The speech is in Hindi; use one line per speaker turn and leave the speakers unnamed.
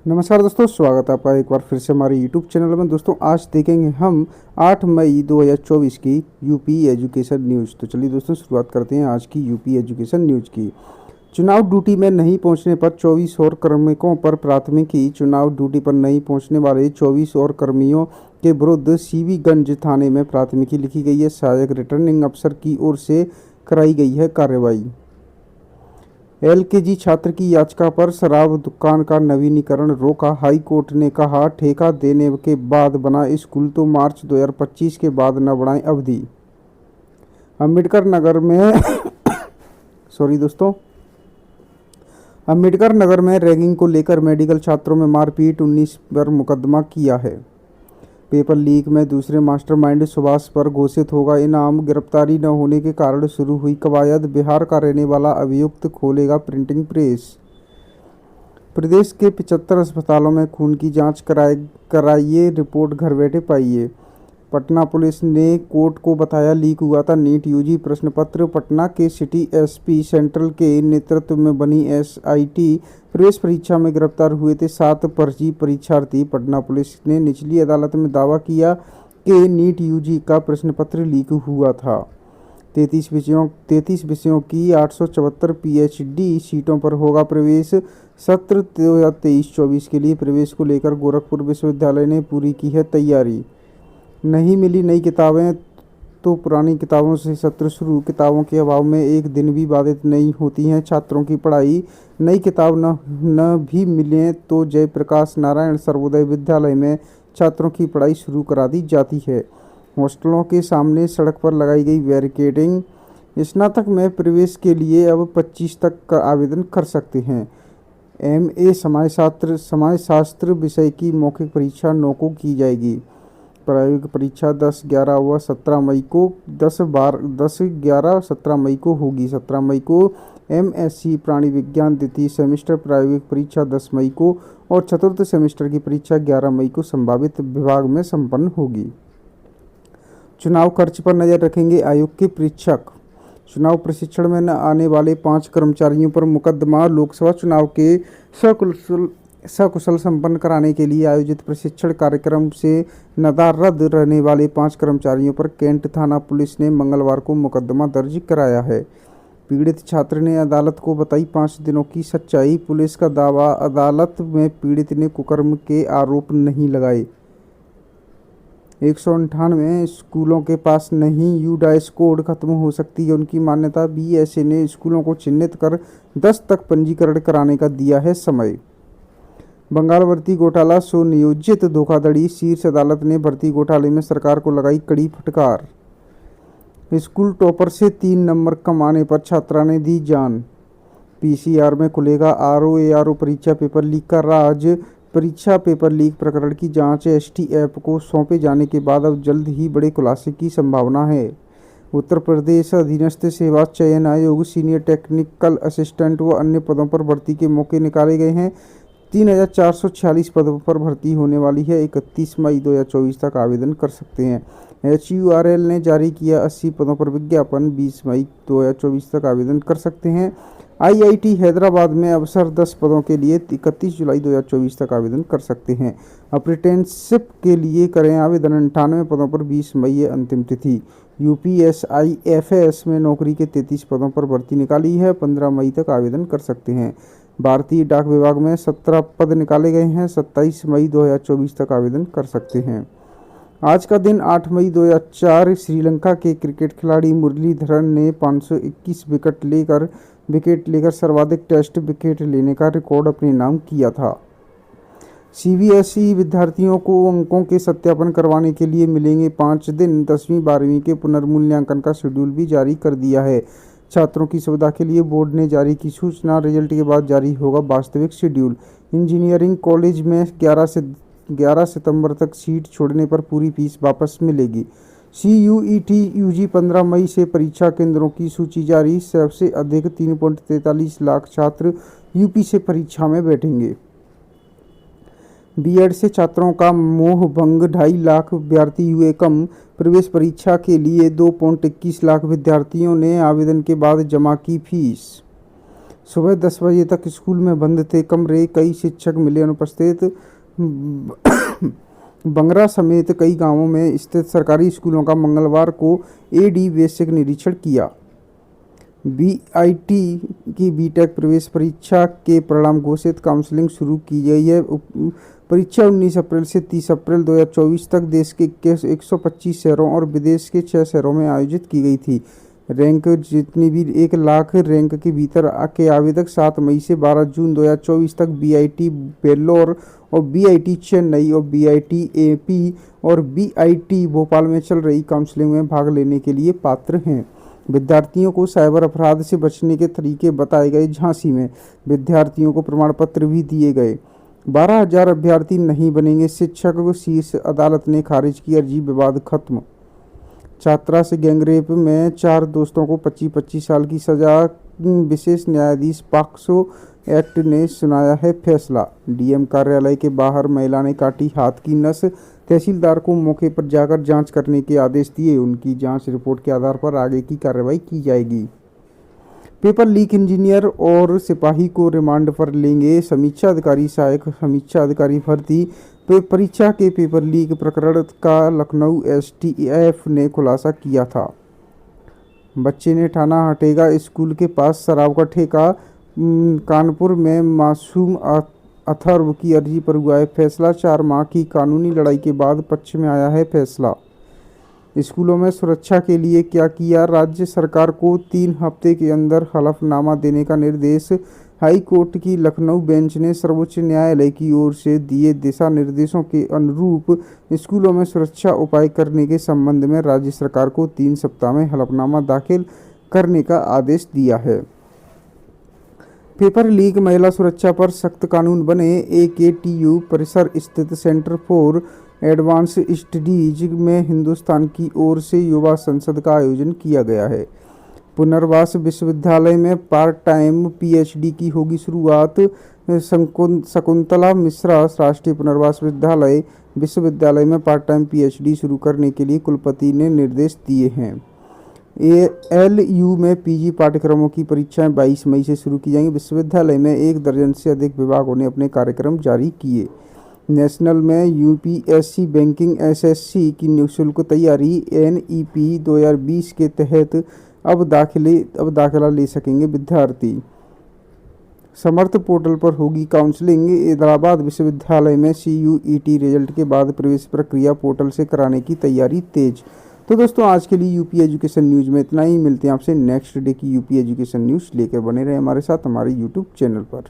नमस्कार दोस्तों, स्वागत है आपका एक बार फिर से हमारे YouTube चैनल में। दोस्तों आज देखेंगे हम 8 मई 2024 की यूपी एजुकेशन न्यूज़। तो चलिए दोस्तों शुरुआत करते हैं आज की यूपी एजुकेशन न्यूज़ की। चुनाव ड्यूटी में नहीं पहुंचने पर 24 और कार्मिकों पर प्राथमिकी। चुनाव ड्यूटी पर नहीं पहुंचने वाले 24 और कर्मियों के विरुद्ध सीवीगंज थाने में प्राथमिकी लिखी गई है। सहायक रिटर्निंग अफसर की ओर से कराई गई है कार्रवाई। एलकेजी छात्र की याचिका पर शराब दुकान का नवीनीकरण रोका। हाई कोर्ट ने कहा ठेका देने के बाद बना स्कूल तो मार्च 2025 के बाद न बढ़ाएं अवधि। अम्बेडकर नगर में सॉरी दोस्तों, अम्बेडकर नगर में रैगिंग को लेकर मेडिकल छात्रों में मारपीट, 19 पर मुकदमा किया है। पेपर लीक में दूसरे मास्टरमाइंड सुभाष पर घोषित होगा इनाम। गिरफ्तारी न होने के कारण शुरू हुई कवायद। बिहार का रहने वाला अभियुक्त खोलेगा प्रिंटिंग प्रेस। प्रदेश के 75 अस्पतालों में खून की जांच कराइए, रिपोर्ट घर बैठे पाइए। पटना पुलिस ने कोर्ट को बताया लीक हुआ था नीट यूजी प्रश्न पत्र। पटना के सिटी एसपी सेंट्रल के नेतृत्व में बनी एसआईटी प्रवेश परीक्षा में गिरफ्तार हुए थे 7 फर्जी परीक्षार्थी। पटना पुलिस ने निचली अदालत में दावा किया कि नीट यूजी का प्रश्न पत्र लीक हुआ था। 33 विषयों की 874 पीएचडी सीटों पर होगा प्रवेश। सत्र 2023-24 के लिए प्रवेश को लेकर गोरखपुर विश्वविद्यालय ने पूरी की है तैयारी। नहीं मिली नई किताबें तो पुरानी किताबों से सत्र शुरू। किताबों के अभाव में एक दिन भी बाधित नहीं होती हैं छात्रों की पढ़ाई। नई किताब न भी मिले तो जयप्रकाश नारायण सर्वोदय विद्यालय में छात्रों की पढ़ाई शुरू करा दी जाती है। हॉस्टलों के सामने सड़क पर लगाई गई बैरिकेडिंग। स्नातक में प्रवेश के लिए अब 25 तक का आवेदन कर सकते हैं। एमए समाजशास्त्र विषय की मौखिक परीक्षा 9 को की जाएगी। प्रायोगिक परीक्षा 10, 11 व 17 मई को 10, 11, 17 मई को होगी। 17 मई को एमएससी प्राणी विज्ञान द्वितीय सेमेस्टर प्रायोगिक परीक्षा 10 मई को और चतुर्थ सेमेस्टर की परीक्षा 11 मई को संभावित विभाग में संपन्न होगी। चुनाव खर्च पर नजर रखेंगे आयोग के परीक्षक। चुनाव प्रशिक्षण में न आने वाले 5 कर्मचारियों पर मुकदमा। लोकसभा चुनाव के सकुशल संपन्न कराने के लिए आयोजित प्रशिक्षण कार्यक्रम से नदारद रहने वाले 5 कर्मचारियों पर कैंट थाना पुलिस ने मंगलवार को मुकदमा दर्ज कराया है। पीड़ित छात्र ने अदालत को बताई 5 दिनों की सच्चाई। पुलिस का दावा, अदालत में पीड़ित ने कुकर्म के आरोप नहीं लगाए। 198 स्कूलों के पास नहीं यूडाइस कोड खत्म हो सकती है उनकी मान्यता। बीएसए ने स्कूलों को चिन्हित कर 10 तक पंजीकरण कराने का दिया है समय। बंगाल भर्ती घोटाला सुनियोजित धोखाधड़ी। शीर्ष अदालत ने भर्ती घोटाले में सरकार को लगाई कड़ी फटकार। स्कूल टॉपर से 3 नंबर कमाने पर छात्रा ने दी जान। पीसीआर में खुलेगा आरओ परीक्षा पेपर लीक का राज। परीक्षा पेपर लीक प्रकरण की जांच एसटीएफ को सौंपे जाने के बाद अब जल्द ही बड़े खुलासे की संभावना है। उत्तर प्रदेश अधीनस्थ सेवा चयन आयोग सीनियर टेक्निकल असिस्टेंट व अन्य पदों पर भर्ती के मौके निकाले गए हैं। 3446 पदों पर भर्ती होने वाली है। 31 मई 2024 तक आवेदन कर सकते हैं। HURL ने जारी किया 80 पदों पर विज्ञापन। 20 मई 2024 तक आवेदन कर सकते हैं। IIT हैदराबाद में अवसर 10 पदों के लिए 31 जुलाई 2024 तक आवेदन कर सकते हैं। अप्रेंटिसशिप के लिए करें आवेदन। 98 पदों पर 20 मई है अंतिम तिथि। UPSIFS में नौकरी के 33 पदों पर भर्ती निकाली है। 15 मई तक आवेदन कर सकते हैं। भारतीय डाक विभाग में 17 पद निकाले गए हैं। 27 मई 2024 तक आवेदन कर सकते हैं। आज का दिन 8 मई 2004 श्रीलंका के क्रिकेट खिलाड़ी मुरलीधरन ने 521 विकेट लेकर सर्वाधिक टेस्ट विकेट लेने का रिकॉर्ड अपने नाम किया था। सीबीएसई विद्यार्थियों को अंकों के सत्यापन करवाने के लिए मिलेंगे 5 दिन। 10वीं 12वीं के पुनर्मूल्यांकन का शेड्यूल भी जारी कर दिया है। छात्रों की सुविधा के लिए बोर्ड ने जारी की सूचना। रिजल्ट के बाद जारी होगा वास्तविक शेड्यूल। इंजीनियरिंग कॉलेज में 11 सितंबर तक सीट छोड़ने पर पूरी फीस वापस मिलेगी। CUET यूजी 15 मई से परीक्षा केंद्रों की सूची जारी। सबसे अधिक 3.43 लाख छात्र यूपी से परीक्षा में बैठेंगे। बीएड से छात्रों का मोह भंग। 2.5 लाख विद्यार्थी हुए कम। प्रवेश परीक्षा के लिए 2.21 लाख विद्यार्थियों ने आवेदन के बाद जमा की फीस। सुबह 10 बजे तक स्कूल में बंद थे कमरे, कई शिक्षक मिले अनुपस्थित। बंगरा समेत कई गांवों में स्थित सरकारी स्कूलों का मंगलवार को एडी बेसिक निरीक्षण किया। बीआईटी की बीटेक प्रवेश परीक्षा के परिणाम घोषित, काउंसलिंग शुरू की गई है। परीक्षा 19 अप्रैल से 30 अप्रैल 2024 तक देश के 125 शहरों और विदेश के 6 शहरों में आयोजित की गई थी। रैंक जितनी भी 1 लाख रैंक के भीतर के आवेदक 7 मई से 12 जून 2024 तक बीआईटी बेल्लोर और बीआईटी चेन्नई और बीआईटी एपी और बीआईटी भोपाल में चल रही काउंसलिंग में भाग लेने के लिए पात्र हैं। विद्यार्थियों को साइबर अपराध से बचने के तरीके बताए गए। झांसी में विद्यार्थियों को प्रमाण पत्र भी दिए गए। 12,000 अभ्यर्थी नहीं बनेंगे शिक्षक को शीर्ष अदालत ने खारिज की अर्जी, विवाद खत्म। छात्रा से गैंगरेप में 4 दोस्तों को 25-25 साल की सजा, विशेष न्यायाधीश पॉक्सो एक्ट ने सुनाया है फैसला। डीएम कार्यालय के बाहर महिला ने काटी हाथ की नस, तहसीलदार को मौके पर जाकर जांच करने के आदेश दिए। उनकी जांच रिपोर्ट के आधार पर आगे की कार्रवाई की जाएगी। पेपर लीक इंजीनियर और सिपाही को रिमांड पर लेंगे समीक्षा अधिकारी, सहायक समीक्षा अधिकारी भर्ती। परीक्षा के पेपर लीक प्रकरण का लखनऊ एसटीएफ ने खुलासा किया था। बच्चे ने ठाना हटेगा स्कूल के पास शराब का ठेका। कानपुर में मासूम अथर्व की अर्जी पर हुआ है फैसला। 4 माह की कानूनी लड़ाई के बाद पक्ष में आया है फैसला। स्कूलों में सुरक्षा के लिए क्या किया, राज्य सरकार को 3 हफ्ते के अंदर हलफनामा देने का निर्देश। हाई कोर्ट की लखनऊ बेंच ने सर्वोच्च न्यायालय की ओर से दिए दिशा निर्देशों के अनुरूप स्कूलों में सुरक्षा उपाय करने के संबंध में राज्य सरकार को 3 सप्ताह में हलफनामा दाखिल करने का आदेश दिया है। पेपर लीक, महिला सुरक्षा पर सख्त कानून बने। एकेटीयू परिसर स्थित सेंटर फॉर एडवांस स्टडीज में हिंदुस्तान की ओर से युवा संसद का आयोजन किया गया है। पुनर्वास विश्वविद्यालय में पार्ट टाइम पीएचडी की होगी शुरुआत। शकुंतला मिश्रा राष्ट्रीय पुनर्वास विश्वविद्यालय में पार्ट टाइम पीएचडी शुरू करने के लिए कुलपति ने निर्देश दिए हैं। एलयू में पीजी पाठ्यक्रमों की परीक्षाएं 22 मई से शुरू की जाएंगी। विश्वविद्यालय में 1 दर्जन से अधिक विभागों ने अपने कार्यक्रम जारी किए। नेशनल में यूपीएससी बैंकिंग एसएससी की निःशुल्क तैयारी। एनईपी 2020 के तहत अब दाखिला ले सकेंगे विद्यार्थी। समर्थ पोर्टल पर होगी काउंसलिंग। इलाहाबाद विश्वविद्यालय में CUET रिजल्ट के बाद प्रवेश प्रक्रिया पोर्टल से कराने की तैयारी तेज। तो दोस्तों आज के लिए यूपी एजुकेशन न्यूज़ में इतना ही। मिलते हैं आपसे नेक्स्ट डे की यूपी एजुकेशन न्यूज़ लेकर। बने रहे हमारे साथ हमारे यूट्यूब चैनल पर।